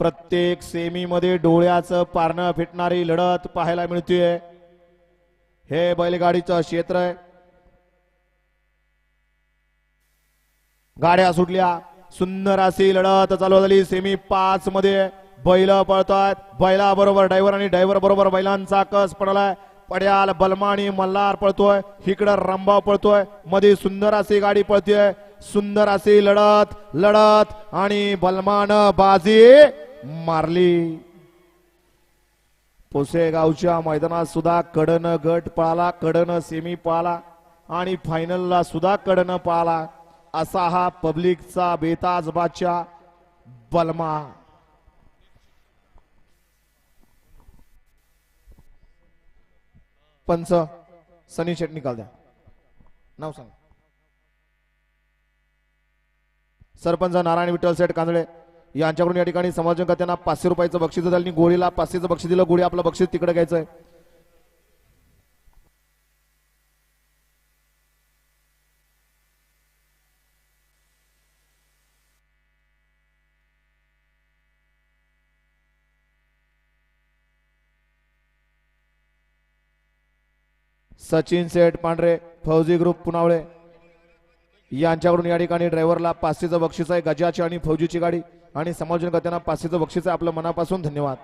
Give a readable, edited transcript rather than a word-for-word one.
प्रत्येक सेमी मध्ये डोळ्याचं पारणं फिटणारी लढत पाहायला मिळते। हे बैलगाडीचं क्षेत्र आहे। गाड्या सुटल्या, सुंदर अशी लढत चालू झाली। सेमी 5 मध्ये बैल पळतात, बैला बरोबर ड्रायव्हर आणि ड्रायव्हर बरोबर बैलांचा कस पडलाय। पड्याल बलमानी मल्हार पळतोय, इकडं रामभाव पळतोय, मध्ये सुंदर अशी गाडी पळतीये, सुंदर अशी लढत आणि बलमान बाजी मारली। पुसेगावच्या मैदानात सुद्धा कडन गट पळाला, कडन सेमी पळाला आणि फायनलला सुद्धा कडन पळाला। असा हा पब्लिकचा बेताज बादशाह बलमा। पंच सनी शेट निकाल द्या, नाव सांग। सरपंच नारायण विठ्ठल शेठ कांदळे यांच्याकडून या ठिकाणी समाजकर्त्यांना 500 रुपयाचं बक्षीस दिलं। गोळीला 500चं बक्षीस दिलं। गोळी आपलं बक्षीस तिकडे घ्यायचंय। सचिन सेठ पांढरे फौजी ग्रुप पुनावळे यांच्याकडून या ठिकाणी ड्रायव्हरला 500चं बक्षीस आहे। गजाची आणि फौजीची गाडी आणि समाजकर्त्यांना 500चं बक्षीस आहे। आपलं मनापासून धन्यवाद।